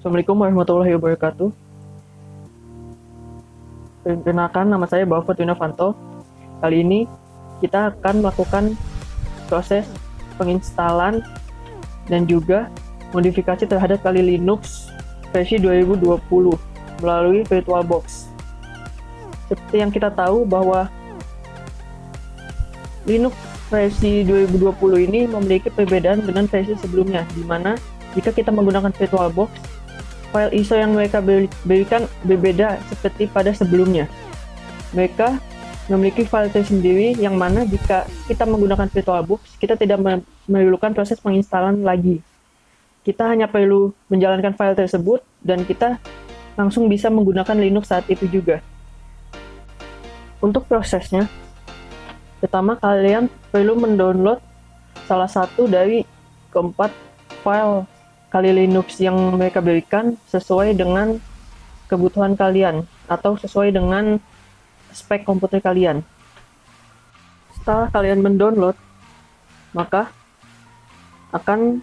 Assalamualaikum warahmatullahi wabarakatuh. Perkenalkan, nama saya Bapak Fortunavanto. Kali ini kita akan melakukan proses penginstalan dan juga modifikasi terhadap Kali Linux versi 2020 melalui VirtualBox. Seperti yang kita tahu bahwa Linux versi 2020 ini memiliki perbedaan dengan versi sebelumnya, di mana jika kita menggunakan VirtualBox, file ISO yang mereka berikan berbeda seperti pada sebelumnya. Mereka memiliki file tersendiri yang mana jika kita menggunakan VirtualBox, kita tidak memerlukan proses penginstalan lagi. Kita hanya perlu menjalankan file tersebut dan kita langsung bisa menggunakan Linux saat itu juga. Untuk prosesnya, pertama kalian perlu mendownload salah satu dari keempat file Kali Linux yang mereka berikan sesuai dengan kebutuhan kalian atau sesuai dengan spek komputer kalian. Setelah kalian mendownload, maka akan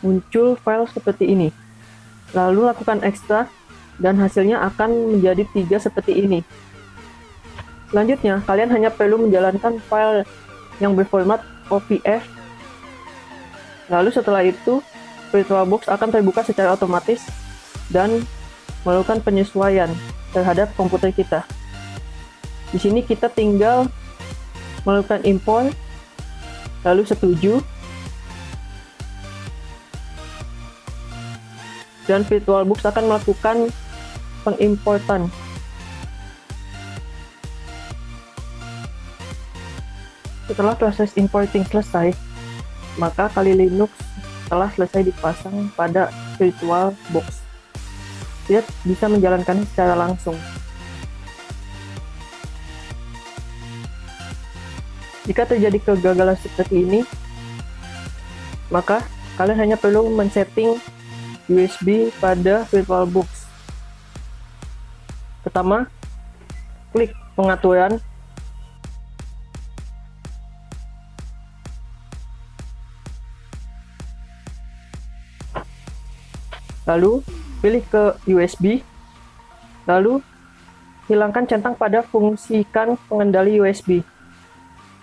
muncul file seperti ini. Lalu lakukan ekstrak dan hasilnya akan menjadi 3 seperti ini. Selanjutnya, kalian hanya perlu menjalankan file yang berformat OPF. Lalu setelah itu, VirtualBox akan terbuka secara otomatis dan melakukan penyesuaian terhadap komputer kita. Di sini kita tinggal melakukan import, lalu setuju, dan VirtualBox akan melakukan pengimportan. Setelah proses importing selesai, maka Kali Linux telah selesai dipasang pada VirtualBox. Kita bisa menjalankannya secara langsung. Jika terjadi kegagalan seperti ini, maka kalian hanya perlu men-setting USB pada VirtualBox. Pertama, klik pengaturan. Lalu pilih ke USB, lalu hilangkan centang pada fungsikan pengendali USB,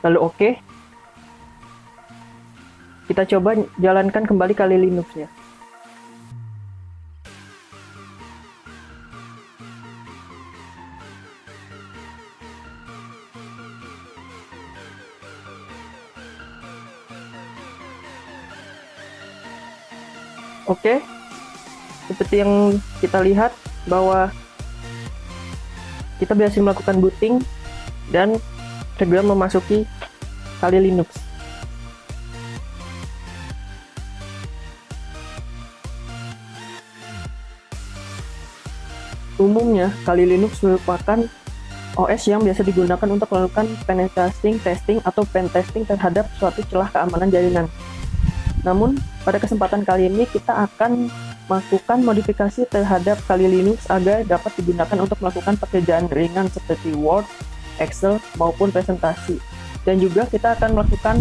lalu OK. Kita coba jalankan kembali Kali Linux-nya. Oke. Seperti yang kita lihat bahwa kita berhasil melakukan booting dan segera memasuki Kali Linux. Umumnya, Kali Linux merupakan OS yang biasa digunakan untuk melakukan penetration testing atau pen testing terhadap suatu celah keamanan jaringan. Namun, pada kesempatan kali ini kita akan melakukan modifikasi terhadap Kali Linux agar dapat digunakan untuk melakukan pekerjaan ringan seperti Word, Excel, maupun presentasi. Dan juga kita akan melakukan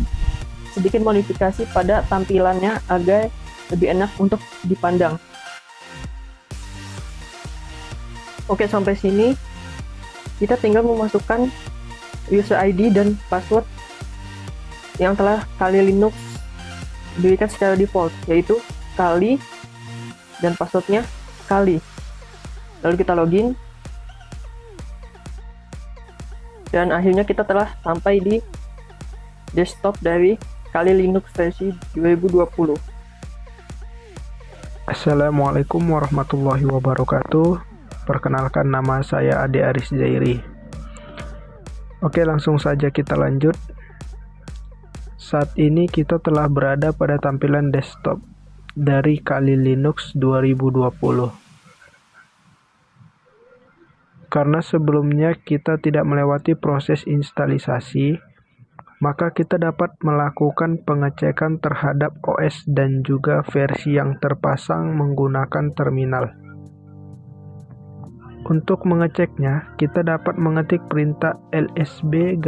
sedikit modifikasi pada tampilannya agar lebih enak untuk dipandang. Oke, sampai sini kita tinggal memasukkan user ID dan password yang telah Kali Linux berikan secara default, yaitu Kali dan passwordnya Kali. Lalu kita login dan akhirnya kita telah sampai di desktop dari Kali Linux versi 2020. Assalamualaikum warahmatullahi wabarakatuh. Perkenalkan, nama saya Ade Aris Zairi. Oke, langsung saja kita lanjut. Saat ini kita telah berada pada tampilan desktop dari Kali Linux 2020. Karena sebelumnya kita tidak melewati proses instalisasi, maka kita dapat melakukan pengecekan terhadap OS dan juga versi yang terpasang menggunakan terminal. Untuk mengeceknya, kita dapat mengetik perintah lsb_release_a.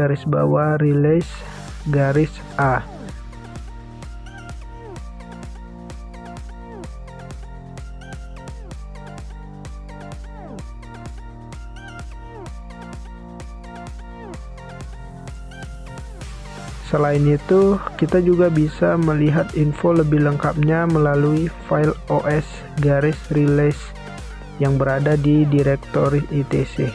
Selain itu, kita juga bisa melihat info lebih lengkapnya melalui file os-release yang berada di direktori etc.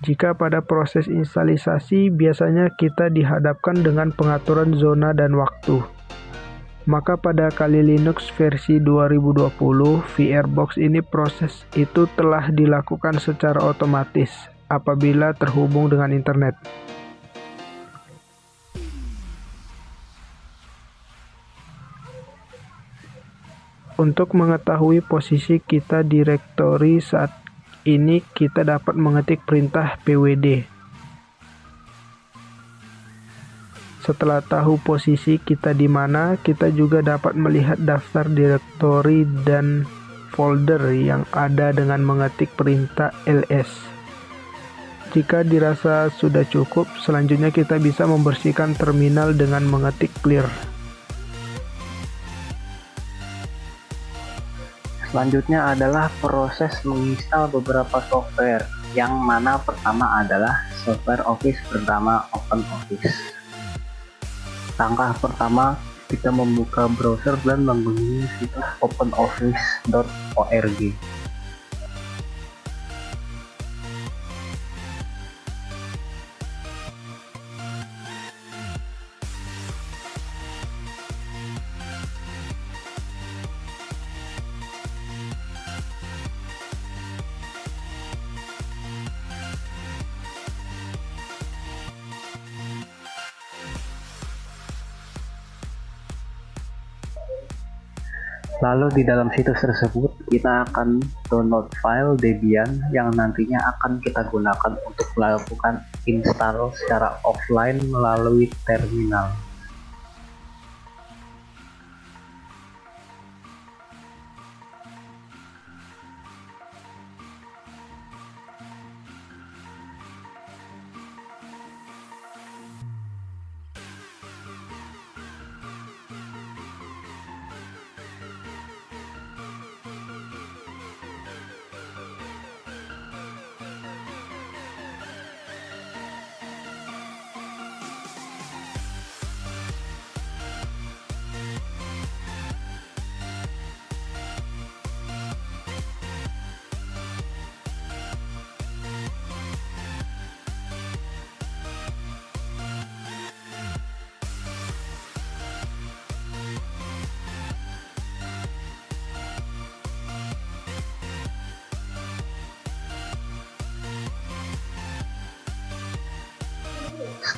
Jika pada proses instalisasi biasanya kita dihadapkan dengan pengaturan zona dan waktu, maka pada Kali Linux versi 2020 VRBox ini proses itu telah dilakukan secara otomatis apabila terhubung dengan internet. Untuk mengetahui posisi kita direktori saat ini, kita dapat mengetik perintah pwd. Setelah tahu posisi kita di mana, kita juga dapat melihat daftar direktori dan folder yang ada dengan mengetik perintah ls. Jika dirasa sudah cukup, selanjutnya kita bisa membersihkan terminal dengan mengetik clear. Selanjutnya adalah proses menginstal beberapa software, yang mana pertama adalah software Office bernama OpenOffice. Langkah pertama, kita membuka browser dan mengunjungi situs openoffice.org. Lalu di dalam situs tersebut kita akan download file Debian yang nantinya akan kita gunakan untuk melakukan install secara offline melalui terminal.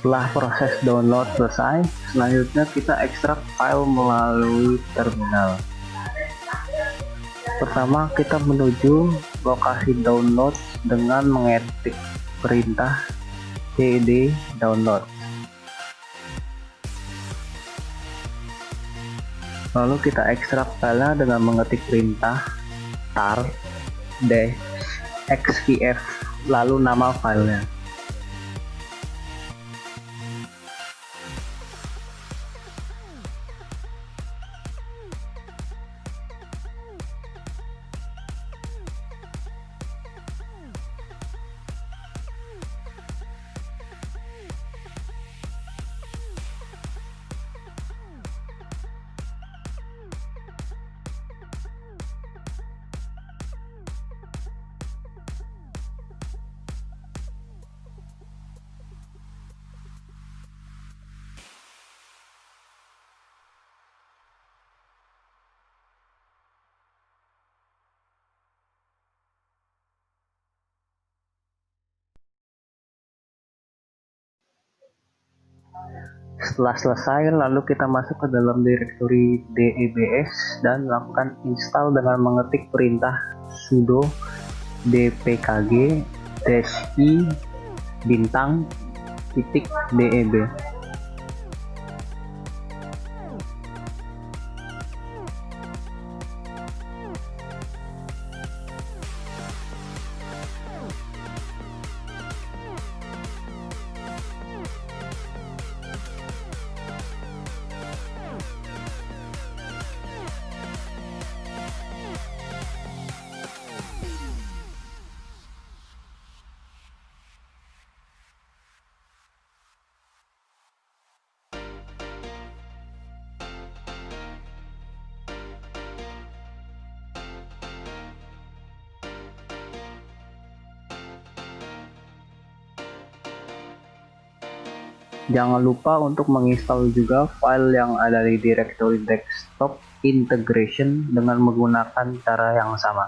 Setelah proses download selesai, selanjutnya kita ekstrak file melalui terminal. Pertama, kita menuju lokasi download dengan mengetik perintah cd download. Lalu kita ekstrak filenya dengan mengetik perintah tar-xvf, lalu nama filenya. Setelah selesai, lalu kita masuk ke dalam direktori debs dan lakukan install dengan mengetik perintah sudo dpkg -i *deb. Jangan lupa untuk menginstal juga file yang ada di directory desktop integration dengan menggunakan cara yang sama.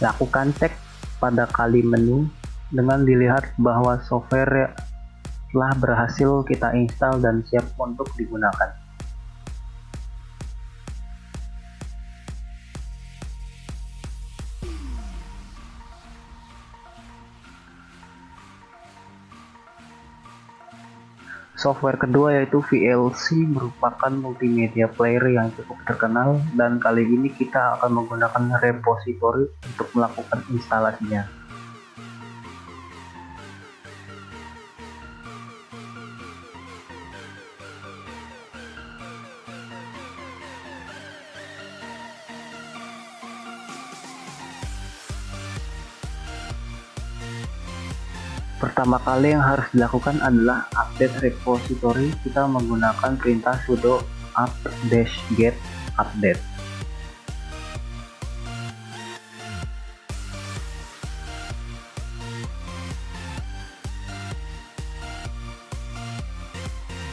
Lakukan cek pada kali menu dengan dilihat bahwa software telah berhasil kita install dan siap untuk digunakan. Software kedua yaitu VLC merupakan multimedia player yang cukup terkenal, dan kali ini kita akan menggunakan repository untuk melakukan instalasinya. Pertama kali yang harus dilakukan adalah update repository. Kita menggunakan perintah sudo apt-get update.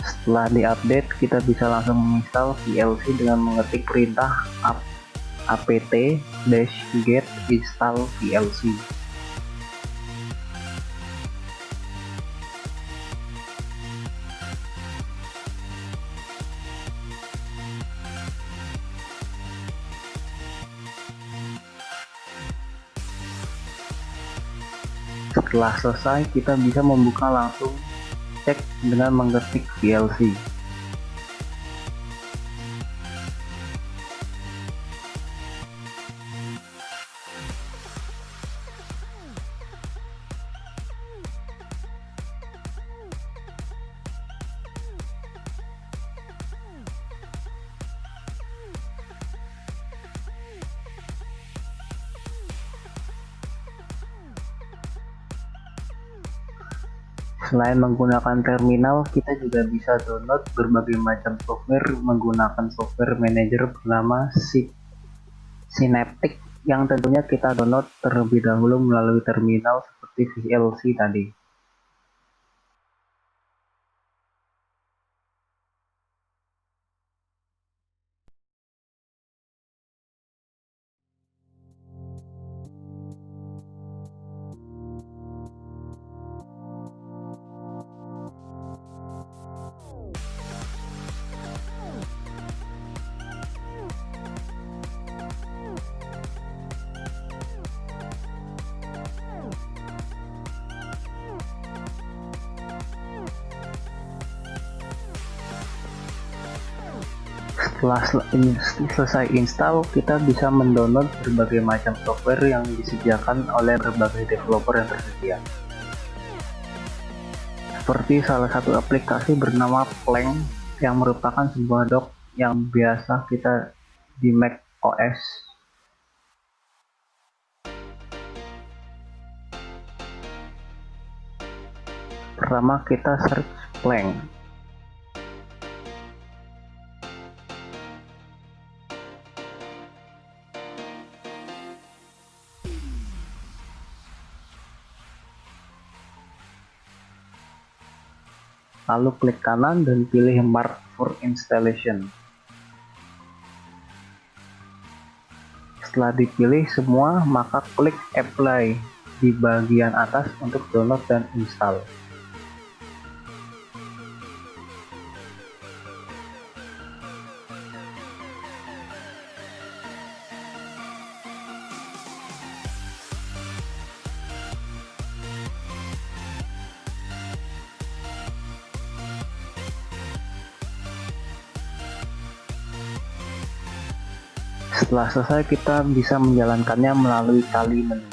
Setelah diupdate, kita bisa langsung menginstal VLC dengan mengetik perintah apt-get install VLC. Setelah selesai, kita bisa membuka langsung cek dengan mengetik VLC. Selain menggunakan terminal, kita juga bisa download berbagai macam software menggunakan software manager bernama Synaptic yang tentunya kita download terlebih dahulu melalui terminal seperti VLC tadi. Setelah selesai install, kita bisa mendownload berbagai macam software yang disediakan oleh berbagai developer yang tersedia. Seperti salah satu aplikasi bernama Plank yang merupakan sebuah dock yang biasa kita di Mac OS. Pertama kita search Plank. Lalu klik kanan dan pilih Mark for Installation. Setelah dipilih semua, maka klik apply di bagian atas untuk download dan install. Setelah selesai, kita bisa menjalankannya melalui Kali menu.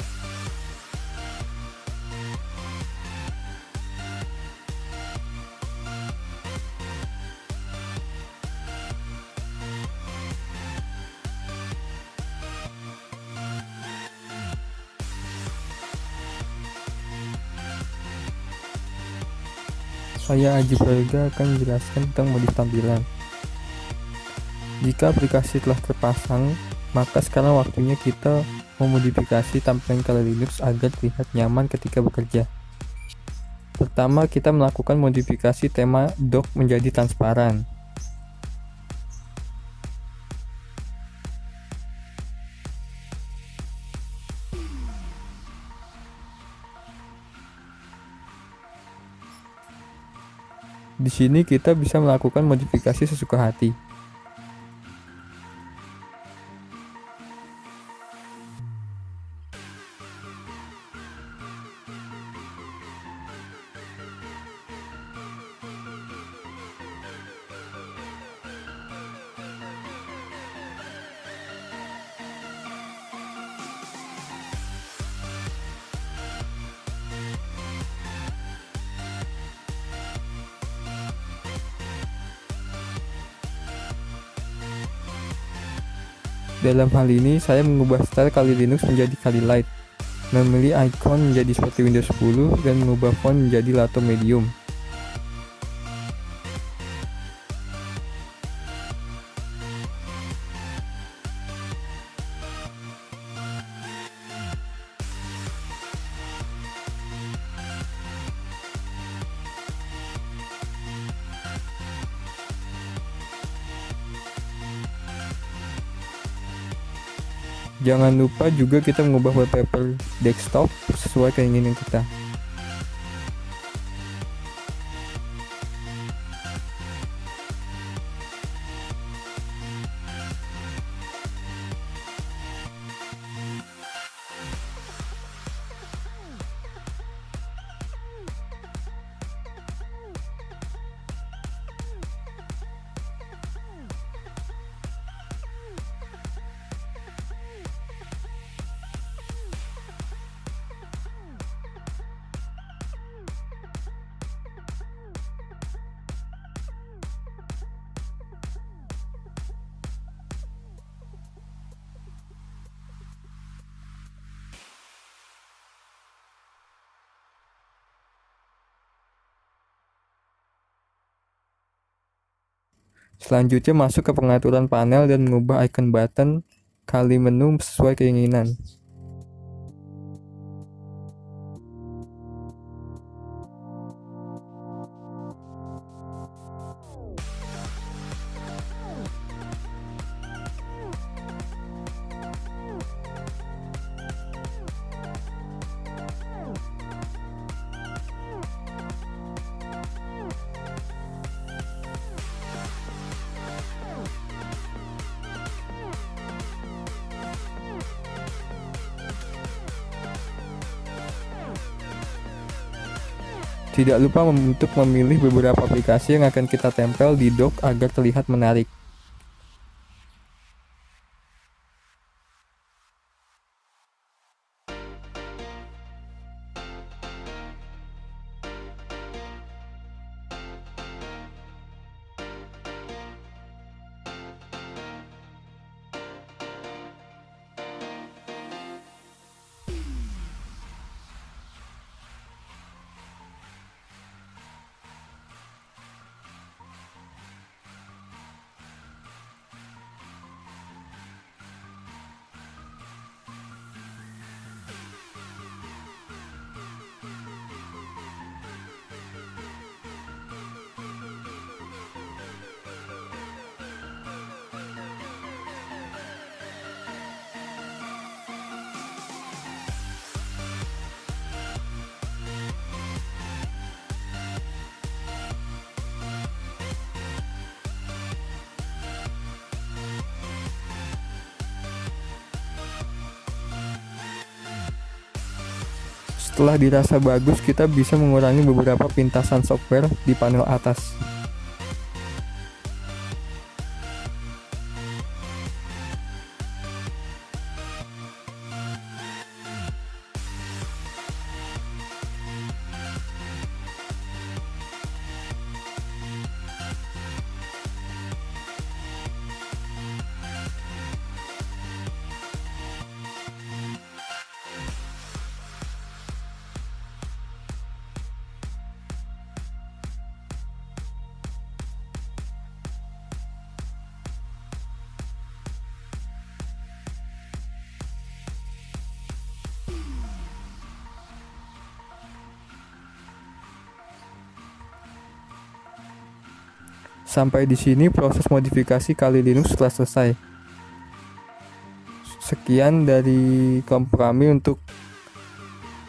Saya Aji Prayoga akan menjelaskan tentang modif tampilan. Jika aplikasi telah terpasang, maka sekarang waktunya kita memodifikasi tampilan Kali Linux agar terlihat nyaman ketika bekerja. Pertama, kita melakukan modifikasi tema dock menjadi transparan. Di sini kita bisa melakukan modifikasi sesuka hati. Dalam hal ini, saya mengubah style Kali Linux menjadi Kali Light, memilih icon menjadi seperti Windows 10, dan mengubah font menjadi Lato Medium. Jangan lupa juga kita mengubah wallpaper desktop sesuai keinginan kita. Selanjutnya masuk ke pengaturan panel dan mengubah icon button Kali menu sesuai keinginan. Tidak lupa untuk memilih beberapa aplikasi yang akan kita tempel di dock agar terlihat menarik. Setelah dirasa bagus, kita bisa mengurangi beberapa pintasan software di panel atas. Sampai di sini proses modifikasi Kali Linux telah selesai. Sekian dari kelompok kami untuk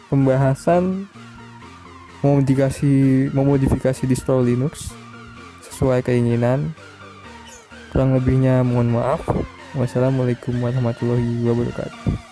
pembahasan memodifikasi distro Linux sesuai keinginan. Kurang lebihnya mohon maaf. Wassalamualaikum warahmatullahi wabarakatuh.